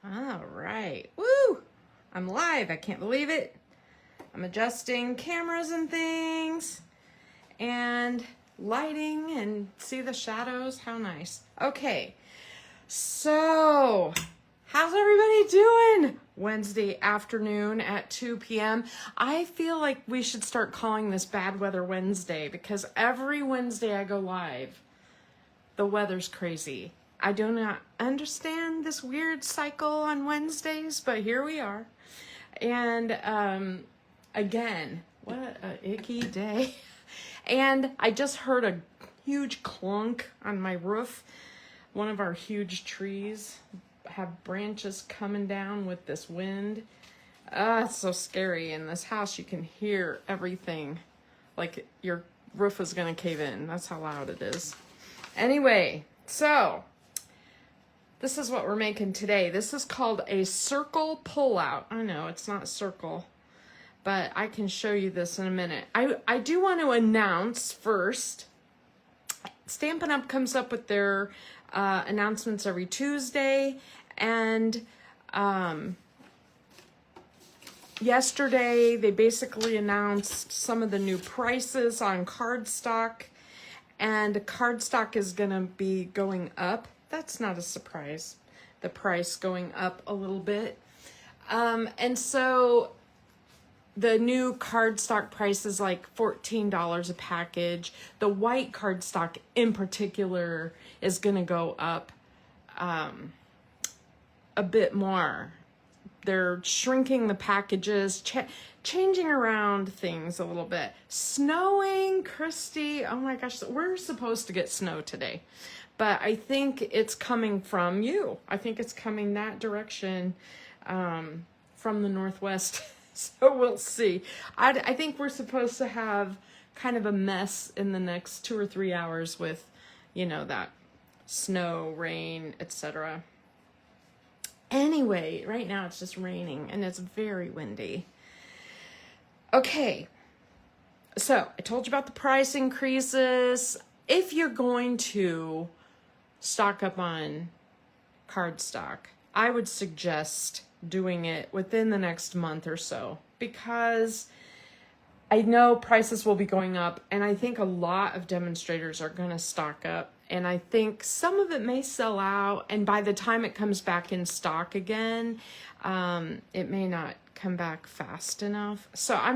All right. Woo! I'm live. I can't believe it. I'm adjusting cameras and things and lighting and see the shadows. How nice. Okay. So, how's everybody doing? Wednesday afternoon at 2 p.m. I feel like we should start calling this Bad Weather Wednesday because every Wednesday I go live, the weather's crazy. I do not understand this weird cycle on Wednesdays, but here we are. And again, what an icky day. And I just heard a huge clunk on my roof. One of our huge trees have branches coming down with this wind. It's so scary. In this house, you can hear everything. Like your roof is going to cave in. That's how loud it is. Anyway, so this is what we're making today. This is called a circle pullout. I know it's not circle, but I can show you this in a minute. I do want to announce first, Stampin' Up! Comes up with their announcements every Tuesday, and yesterday they basically announced some of the new prices on cardstock, and cardstock is gonna be going up. That's not a surprise, the price going up a little bit. And so the new cardstock price is like $14 a package. The white cardstock in particular is going to go up a bit more. They're shrinking the packages, changing around things a little bit. Snowing, Christy. Oh my gosh, we're supposed to get snow today. But I think it's coming from you. I think it's coming that direction from the Northwest. So we'll see. I think we're supposed to have kind of a mess in the next 2 or 3 hours with, you know, that snow, rain, etc. Anyway, right now it's just raining and it's very windy. Okay, so I told you about the price increases. If you're going to stock up on cardstock, I would suggest doing it within the next month or so, because I know prices will be going up, and I think a lot of demonstrators are going to stock up, and I think some of it may sell out, and by the time it comes back in stock again, it may not come back fast enough. So I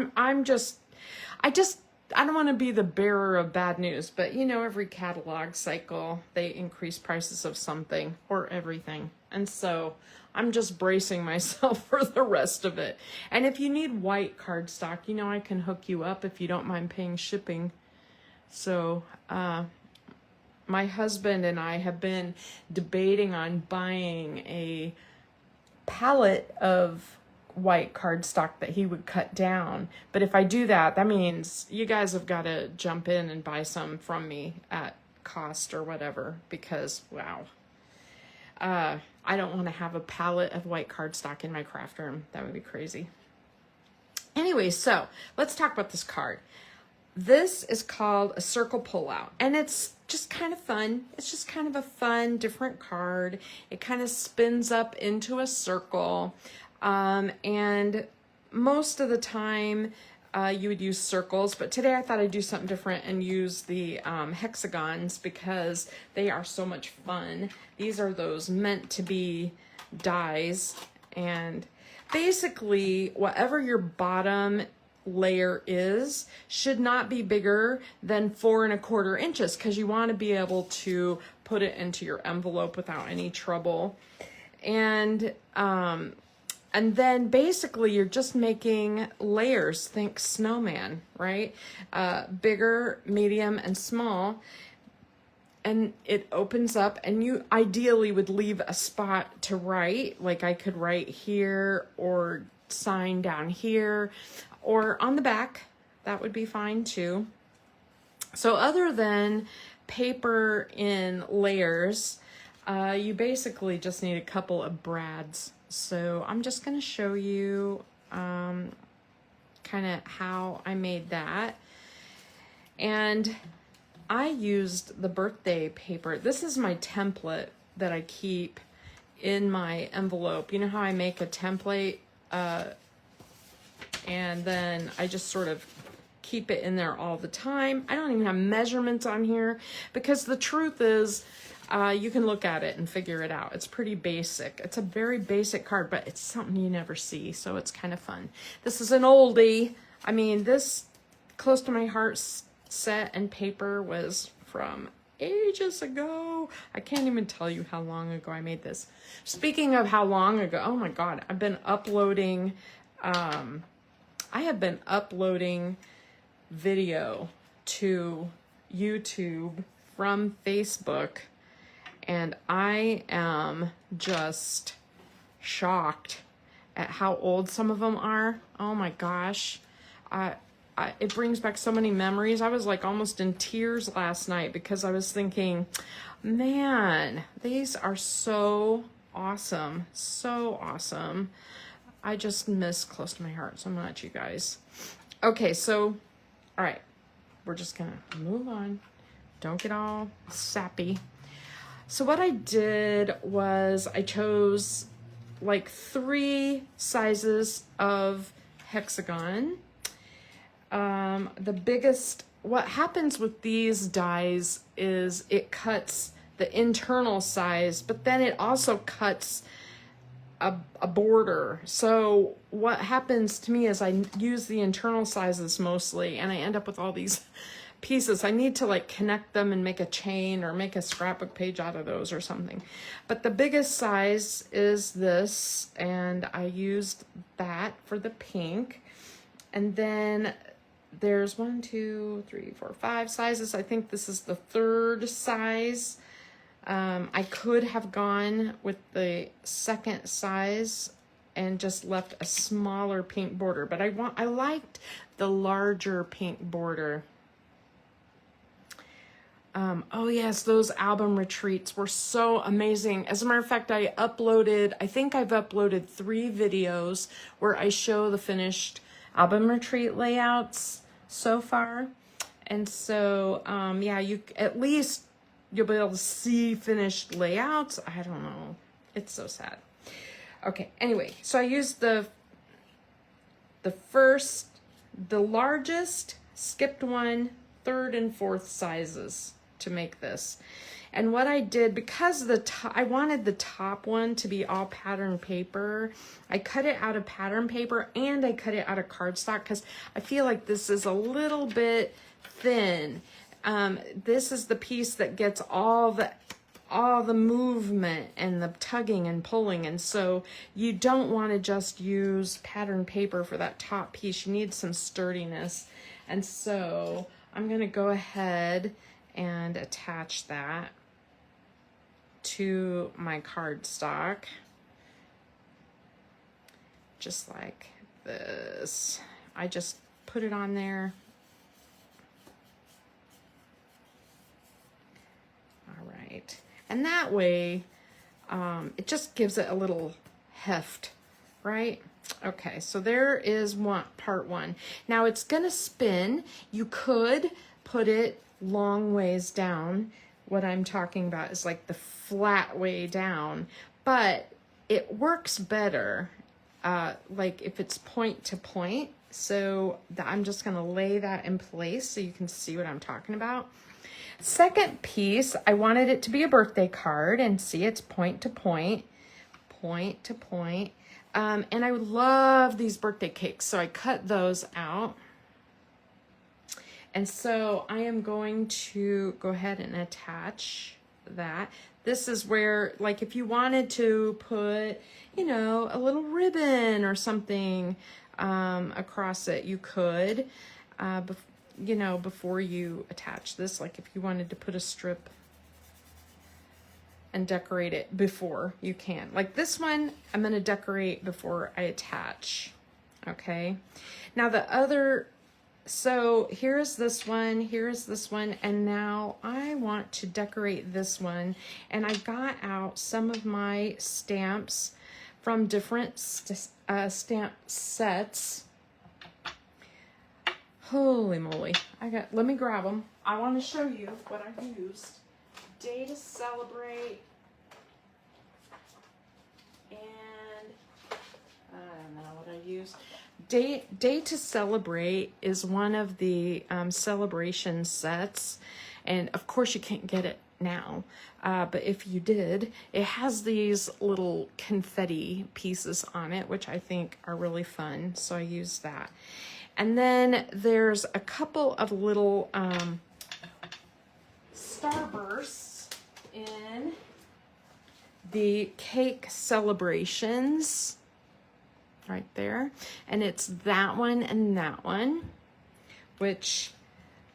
don't want to be the bearer of bad news, but you know, every catalog cycle, they increase prices of something or everything. And so I'm just bracing myself for the rest of it. And if you need white cardstock, you know, I can hook you up if you don't mind paying shipping. So, my husband and I have been debating on buying a pallet of white cardstock that he would cut down. But if I do that, that means you guys have got to jump in and buy some from me at cost or whatever, because wow, I don't want to have a pallet of white cardstock in my craft room. That would be crazy. Anyway, so let's talk about this card. This is called a circle pullout, and it's just kind of fun. It's just kind of a fun, different card. It kind of spins up into a circle. And most of the time, you would use circles, but today I thought I'd do something different and use the hexagons because they are so much fun. These are those meant to be dies, and basically whatever your bottom layer is should not be bigger than 4 1/4 inches, because you want to be able to put it into your envelope without any trouble. And then basically you're just making layers. Think snowman, right? Bigger, medium, and small. And it opens up, and you ideally would leave a spot to write. Like I could write here or sign down here or on the back. That would be fine too. So other than paper in layers, you basically just need a couple of brads. So I'm just going to show you kind of how I made that. And I used the birthday paper. This is my template that I keep, in my envelope. You know how I make a template and then I just sort of keep it in there all the time. I don't even have measurements on here because the truth is you can look at it and figure it out. It's pretty basic. It's a very basic card, but it's something you never see, so it's kind of fun. This is an oldie. I mean, this Close to My Heart set and paper was from ages ago. I can't even tell you how long ago I made this. Speaking of how long ago, oh my God, I've been uploading, I have been uploading video to YouTube from Facebook, and I am just shocked at how old some of them are. Oh my gosh. It brings back so many memories. I was like almost in tears last night because I was thinking, man, these are so awesome. So awesome. I just miss Close to My Heart so much, you guys. Okay, so, all right. We're just going to move on. Don't get all sappy. So what I did was I chose like 3 sizes of hexagon. The biggest, what happens with these dies is it cuts the internal size, but then it also cuts a border. So what happens to me is I use the internal sizes mostly, and I end up with all these pieces. I need to like connect them and make a chain or make a scrapbook page out of those or something. But the biggest size is this, and I used that for the pink. And then there's 1, 2, 3, 4, 5 sizes. I think this is the 3rd size. I could have gone with the 2nd size and just left a smaller pink border, but I liked the larger pink border. Oh yes, those album retreats were so amazing. As a matter of fact, I think I've uploaded 3 videos where I show the finished album retreat layouts so far. And so, yeah, at least you'll be able to see finished layouts. I don't know. It's so sad. Okay, anyway, so I used the largest, skipped 1, 3rd and 4th sizes to make this. And what I did, because I wanted the top one to be all pattern paper, I cut it out of pattern paper and I cut it out of cardstock because I feel like this is a little bit thin. This is the piece that gets all the movement and the tugging and pulling, and so you don't want to just use pattern paper for that top piece. You need some sturdiness, and so I'm going to go ahead and attach that to my cardstock just like this. I just put it on there. All right. And that way, it just gives it a little heft, right? Okay, so there is part 1. Now it's gonna spin. You could put it long ways down. What I'm talking about is like the flat way down, but it works better like if it's point to point. So I'm just gonna lay that in place so you can see what I'm talking about. Second piece, I wanted it to be a birthday card, and see, it's point to point, point to point. And I love these birthday cakes, so I cut those out. And so I am going to go ahead and attach that. This is where, like, if you wanted to put, you know, a little ribbon or something across it, you could, you know, before you attach this. Like if you wanted to put a strip and decorate it before, you can. Like this one, I'm going to decorate before I attach. Okay. Now the other, so here's this one, and now I want to decorate this one. And I got out some of my stamps from different stamp sets. Holy moly. Let me grab them. I want to show you what I used. Day to Celebrate. Day to Celebrate is one of the celebration sets, and of course you can't get it now, but if you did, it has these little confetti pieces on it, which I think are really fun, so I use that. And then there's a couple of little starbursts in the cake celebrations right there, and it's that one and that one, which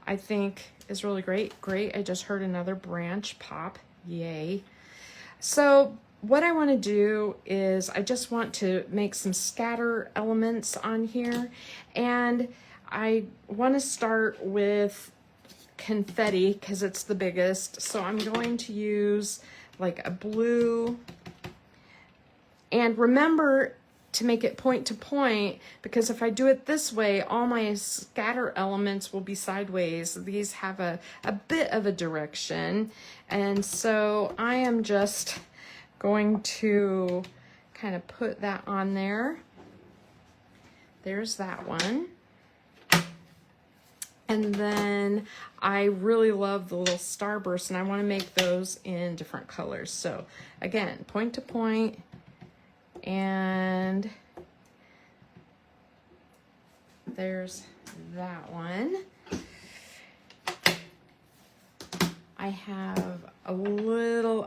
I think is really great. I just heard another branch pop. Yay. So what I want to do is I just want to make some scatter elements on here, and I want to start with confetti because it's the biggest. So I'm going to use like a blue, and remember to make it point to point, because if I do it this way, all my scatter elements will be sideways. These have a bit of a direction, and so I am just going to kind of put that on there. There's that one. And then I really love the little starbursts, and I want to make those in different colors. So again, point to point, and there's that one. I have a little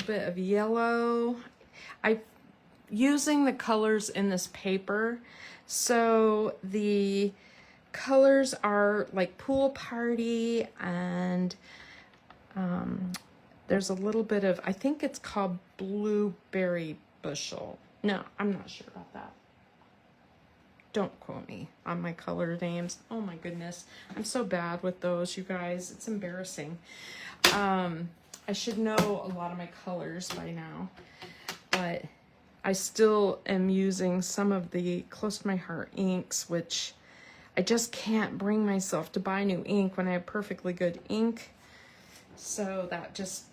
bit of yellow. Using the colors in this paper, so the colors are like pool party, and there's a little bit of, I think it's called blueberry bushel. No, I'm not sure about that. Don't quote me on my color names. Oh my goodness, I'm so bad with those, you guys. It's embarrassing. I should know a lot of my colors by now, but I still am using some of the close to my heart inks, which I just can't bring myself to buy new ink when I have perfectly good ink. So that just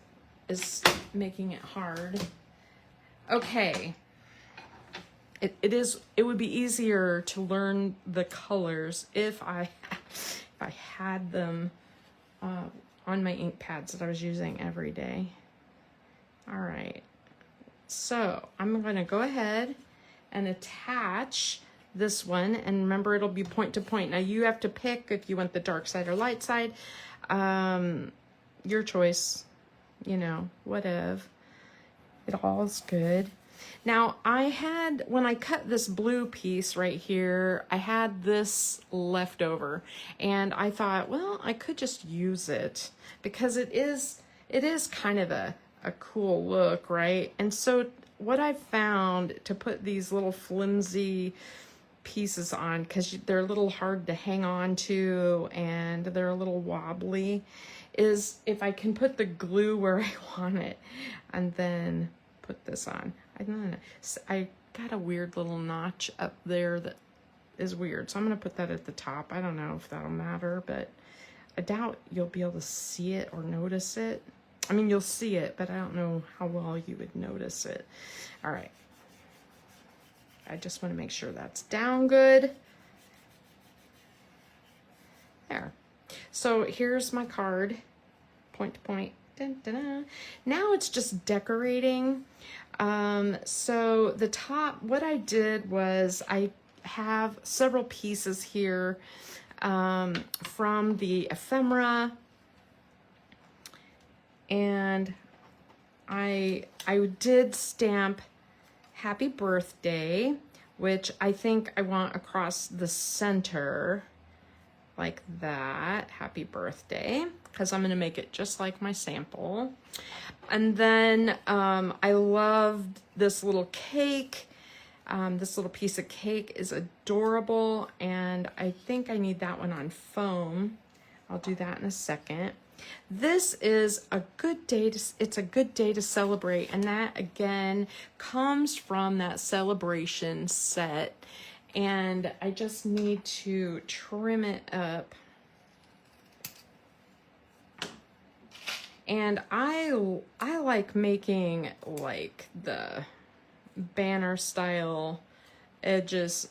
is making it hard. Okay. It would be easier to learn the colors if I had them on my ink pads that I was using every day. All right. So I'm going to go ahead and attach this one, and remember, it'll be point to point. Now you have to pick if you want the dark side or light side. Your choice, you know, whatever. It all is good. Now when I cut this blue piece right here, I had this left over, and I thought, well, I could just use it because it is kind of a cool look, right? And so what I found to put these little flimsy pieces on, because they're a little hard to hang on to and they're a little wobbly, is if I can put the glue where I want it and then put this on. I got a weird little notch up there that is weird, so I'm going to put that at the top. I don't know if that'll matter, but I doubt you'll be able to see it or notice it. I mean, you'll see it, but I don't know how well you would notice it. All right. I just want to make sure that's down good. There. So here's my card, point to point. Dun, dun, dun. Now it's just decorating. So the top, what I did was I have several pieces here from the ephemera, and I did stamp Happy Birthday, which I think I want across the center like that. Happy Birthday, because I'm going to make it just like my sample. And then I loved this little cake. This little piece of cake is adorable, and I think I need that one on foam. I'll do that in a second. This is a good day it's a good day to celebrate, and that again comes from that celebration set, and I just need to trim it up. And I like making like the banner style edges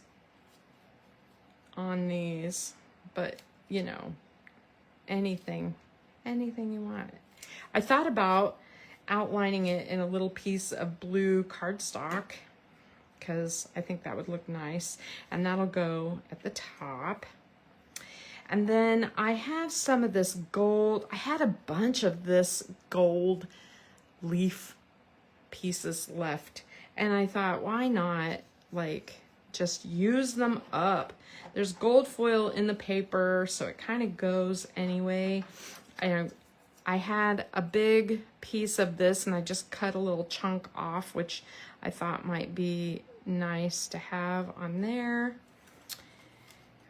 on these, but you know, anything you want. I thought about outlining it in a little piece of blue cardstock because I think that would look nice, and that'll go at the top. And then I have some of this gold. I had a bunch of this gold leaf pieces left, and I thought, why not like just use them up? There's gold foil in the paper, so it kind of goes anyway. I had a big piece of this and I just cut a little chunk off, which I thought might be nice to have on there.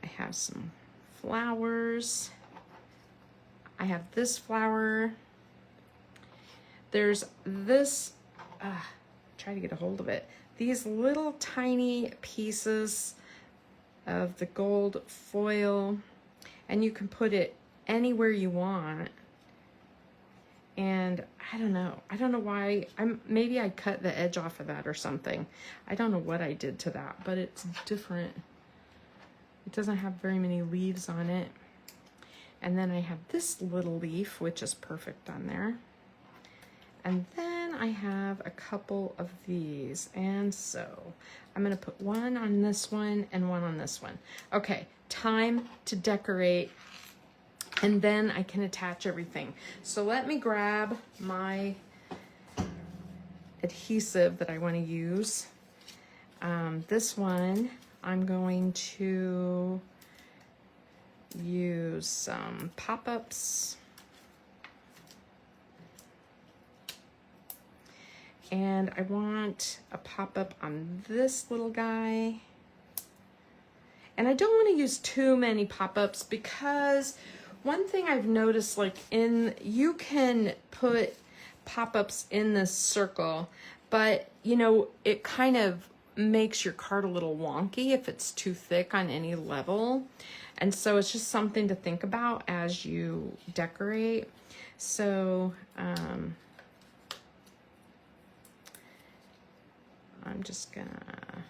I have some flowers. I have this flower. There's this, try to get a hold of it. These little tiny pieces of the gold foil, and you can put it anywhere you want. And I don't know why. Maybe I cut the edge off of that or something. I don't know what I did to that, but it's different. It doesn't have very many leaves on it. And then I have this little leaf, which is perfect on there. And then I have a couple of these. And so I'm gonna put one on this one and one on this one. Okay, time to decorate. And then I can attach everything. So let me grab my adhesive that I want to use. This one, I'm going to use some pop-ups. And I want a pop-up on this little guy. And I don't want to use too many pop-ups because one thing I've noticed, like you can put pop-ups in this circle, but you know, it kind of makes your card a little wonky if it's too thick on any level. And so it's just something to think about as you decorate. So I'm just gonna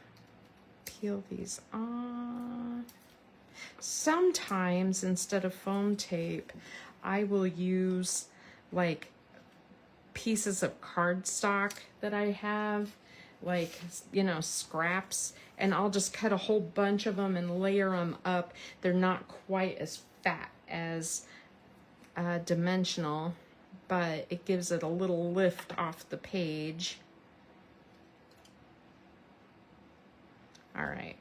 peel these off. Sometimes instead of foam tape, I will use like pieces of cardstock that I have, like, you know, scraps, and I'll just cut a whole bunch of them and layer them up. They're not quite as fat as dimensional, but it gives it a little lift off the page. All right.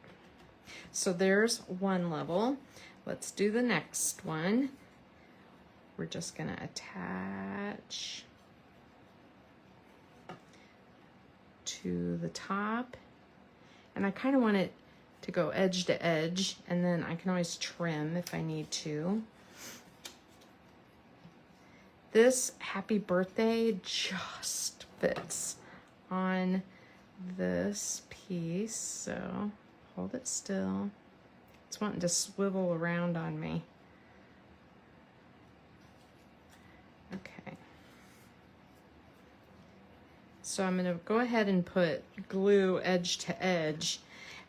So there's one level. Let's do the next one. We're just gonna attach to the top. And I kind of want it to go edge to edge, and then I can always trim if I need to. This happy birthday just fits on this piece, so hold it still. It's wanting to swivel around on me. Okay. So I'm gonna go ahead and put glue edge to edge,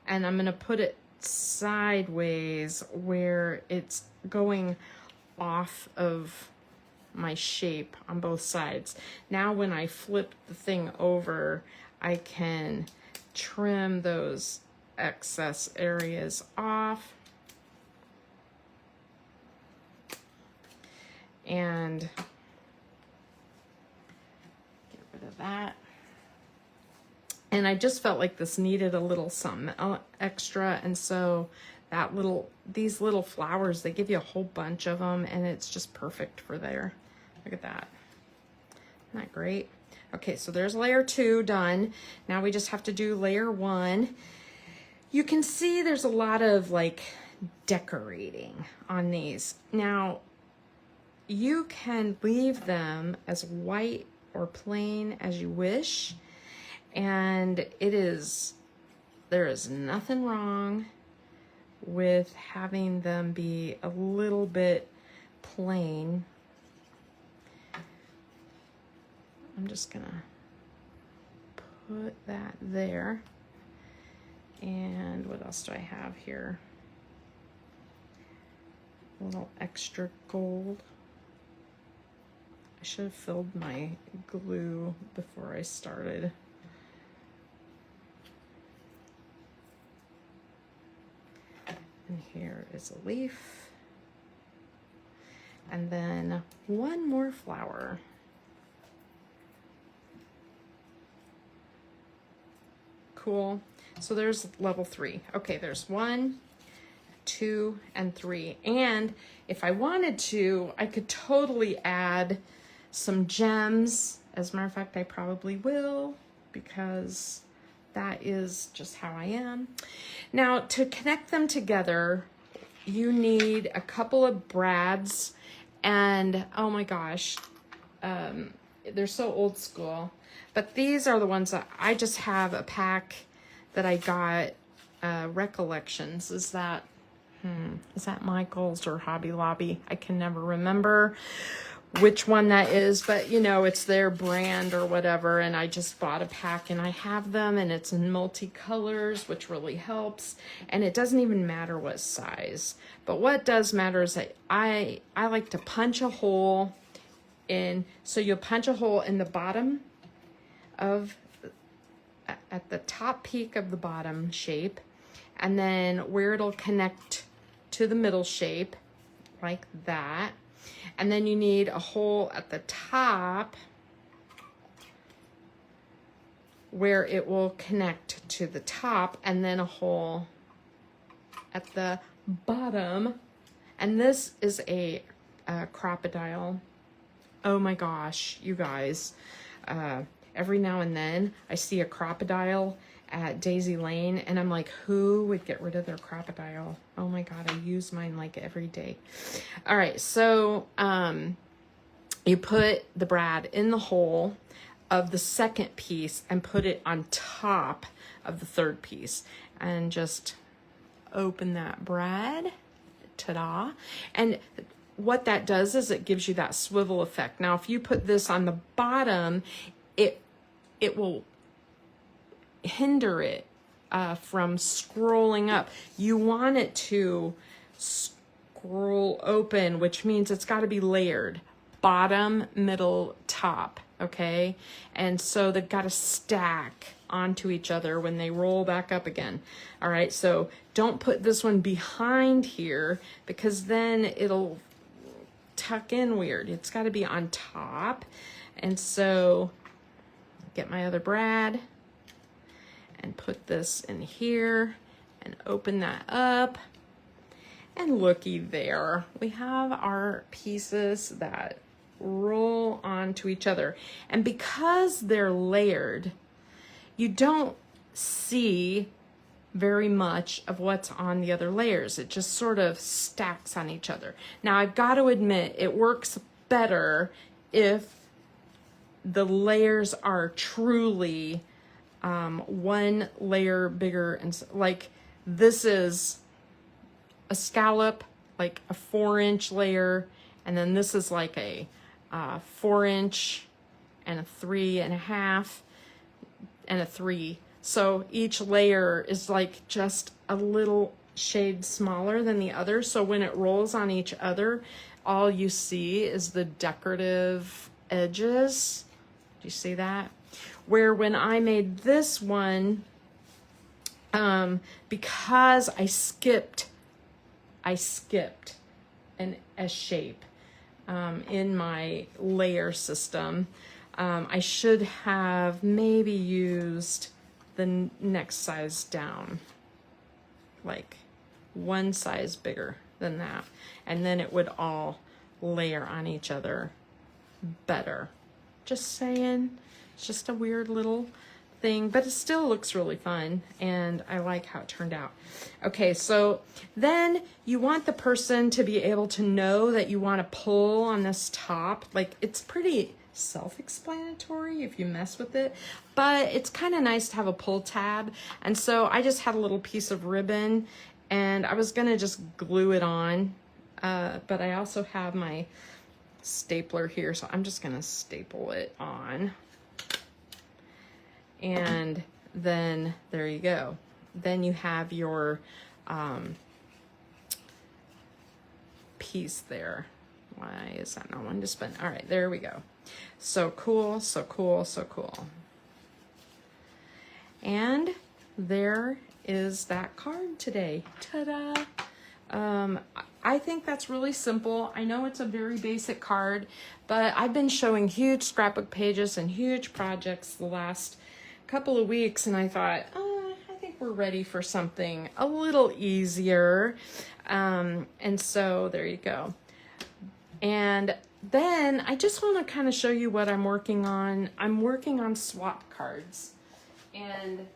and I'm gonna put it sideways where it's going off of my shape on both sides. Now when I flip the thing over, I can trim those excess areas off and get rid of that. And I just felt like this needed a little something extra, and so these little flowers, they give you a whole bunch of them, and it's just perfect for there. Look at that. Isn't that great? Okay, so there's layer 2 done. Now we just have to do layer 1. You can see there's a lot of like decorating on these. Now, you can leave them as white or plain as you wish, and there is nothing wrong with having them be a little bit plain. I'm just gonna put that there. And what else do I have here? A little extra gold. I should have filled my glue before I started. And here is a leaf. And then one more flower. Cool. So there's level 3. Okay, there's 1, 2, and 3. And if I wanted to, I could totally add some gems. As a matter of fact, I probably will, because that is just how I am. Now, to connect them together, you need a couple of brads, and oh my gosh, they're so old school. But these are the ones that I just have a pack that I got, Recollections. Is that Michael's or Hobby Lobby? I can never remember which one that is, but you know, it's their brand or whatever, and I just bought a pack and I have them, and it's in multicolors, which really helps, and it doesn't even matter what size. But what does matter is that I like to punch a hole in, so you'll punch a hole in the bottom of, at the top peak of the bottom shape, and then where it'll connect to the middle shape, like that. And then you need a hole at the top where it will connect to the top, and then a hole at the bottom. And this is a crocodile. Oh my gosh, you guys. Every now and then I see a crocodile at Daisy Lane, and I'm like, who would get rid of their crocodile? Oh my God, I use mine like every day. All right, so you put the brad in the hole of the second piece and put it on top of the third piece, and just open that brad. Ta-da. And what that does is it gives you that swivel effect. Now, if you put this on the bottom, it will hinder it from scrolling up. You want it to scroll open, which means it's got to be layered, bottom, middle, top, okay? And so they've got to stack onto each other when they roll back up again. All right, so don't put this one behind here, because then it'll tuck in weird. It's got to be on top. And so get my other brad and put this in here and open that up, and looky there, we have our pieces that roll onto each other. And because they're layered, you don't see very much of what's on the other layers. It just sort of stacks on each other. Now, I've got to admit, it works better if the layers are truly one layer bigger. And like this is a scallop, like a 4-inch layer, and then this is like a 4-inch and a 3.5 and a 3. So each layer is like just a little shade smaller than the other. So when it rolls on each other, all you see is the decorative edges. Do you see that? Where when I made this one, because I skipped a shape in my layer system, I should have maybe used the next size down, like one size bigger than that, and then it would all layer on each other better. Just saying. It's just a weird little thing, but it still looks really fun, and I like how it turned out. Okay, so then you want the person to be able to know that you want to pull on this top. Like, it's pretty self-explanatory if you mess with it, but it's kind of nice to have a pull tab. And so I just had a little piece of ribbon, and I was gonna just glue it on, but I also have my stapler here, so I'm just gonna staple it on. And then there you go. Then you have your piece there. Why is that not one to spin? All right, there we go. So cool, so cool, so cool. And there is that card today. Ta-da! I think that's really simple. I know it's a very basic card, but I've been showing huge scrapbook pages and huge projects the last couple of weeks, and I thought, I think we're ready for something a little easier. And so there you go. And then I just want to kind of show you what I'm working on. I'm working on swap cards, and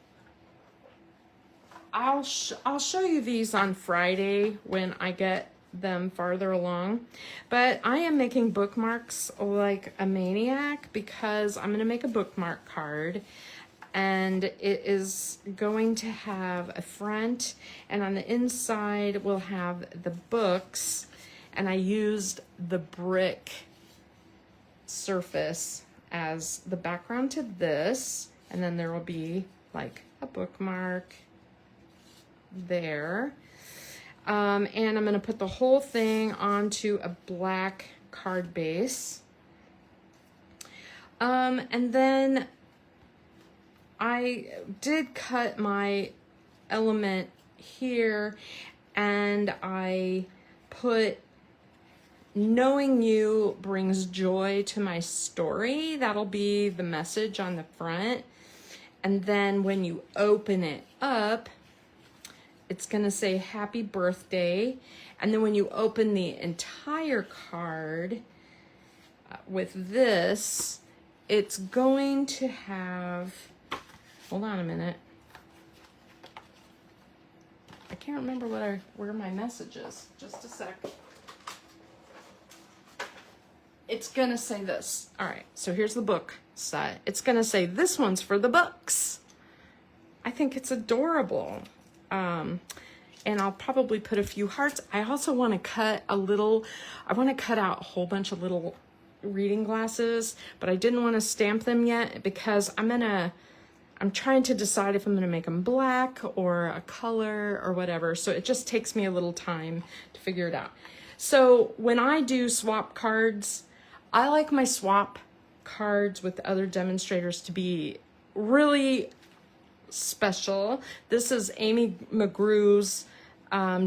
I'll show you these on Friday when I get them farther along. But I am making bookmarks like a maniac because I'm going to make a bookmark card, and it is going to have a front, and on the inside we'll have the books, and I used the brick surface as the background to this, and then there will be like a bookmark there. And I'm going to put the whole thing onto a black card base. And then I did cut my element here, and I put "Knowing you brings joy to my story." That'll be the message on the front. And then when you open it up, it's going to say "Happy Birthday." And then when you open the entire card with this, it's going to have, hold on a minute. I can't remember where my message is. Just a sec. It's going to say this. All right, so here's the book side. It's going to say, "This one's for the books." I think it's adorable. And I'll probably put a few hearts. I also want to cut out a whole bunch of little reading glasses, but I didn't want to stamp them yet because I'm trying to decide if I'm going to make them black or a color or whatever. So it just takes me a little time to figure it out. So when I do swap cards, I like my swap cards with other demonstrators to be really special. This is Amy McGrew's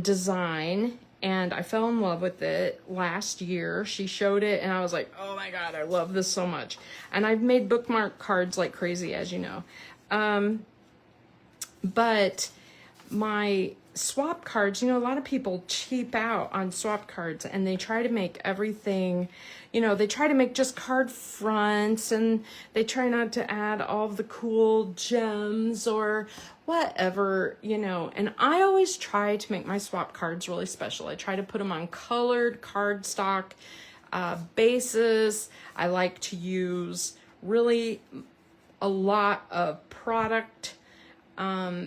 design, and I fell in love with it last year. She showed it, and I was like, oh my God, I love this so much. And I've made bookmark cards like crazy, as you know. But my swap cards, a lot of people cheap out on swap cards, and they try to make everything, they try to make just card fronts, and they try not to add all of the cool gems or whatever, and I always try to make my swap cards really special. I try to put them on colored cardstock bases. I like to use really a lot of product,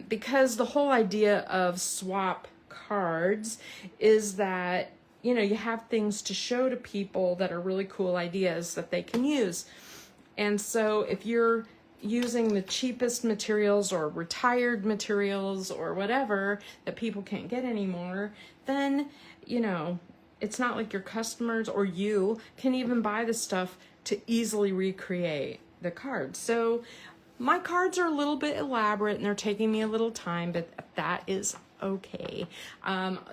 because the whole idea of swap cards is that, you have things to show to people that are really cool ideas that they can use. And so if you're using the cheapest materials or retired materials or whatever that people can't get anymore, then, it's not like your customers or you can even buy the stuff to easily recreate the cards. So my cards are a little bit elaborate and they're taking me a little time, but that is okay.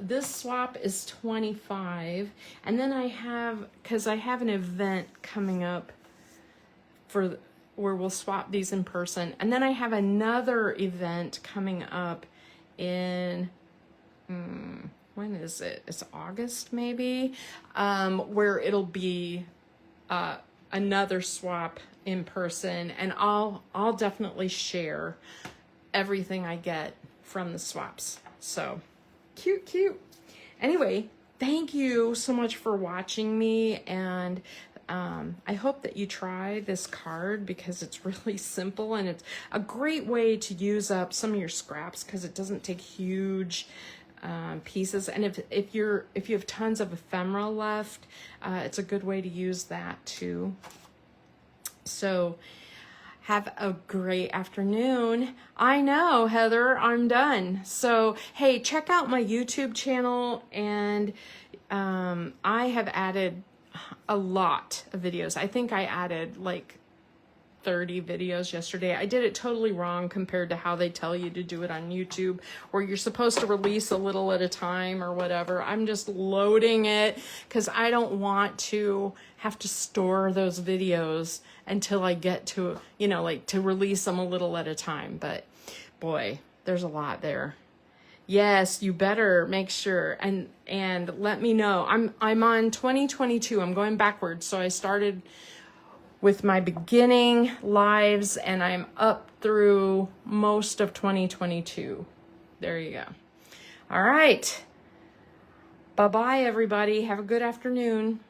This swap is $25, and then because I have an event coming up where we'll swap these in person, and then I have another event coming up in when is it? It's August maybe, where it'll be another swap in person, and I'll definitely share everything I get from the swaps. So cute. Anyway, thank you so much for watching me, and I hope that you try this card because it's really simple, and it's a great way to use up some of your scraps because it doesn't take huge pieces. And if you have tons of ephemera left, it's a good way to use that too. So have a great afternoon. I know, Heather, I'm done. So, hey, check out my YouTube channel, and I have added a lot of videos. I think I added like 30 videos yesterday. I did it totally wrong compared to how they tell you to do it on YouTube, where you're supposed to release a little at a time or whatever. I'm just loading it because I don't want to have to store those videos until I get to, you know, like to release them a little at a time. But boy, there's a lot there. Yes, you better make sure and let me know. I'm on 2022. I'm going backwards. So I started with my beginning lives and I'm up through most of 2022. There you go. All right. Bye-bye, everybody. Have a good afternoon.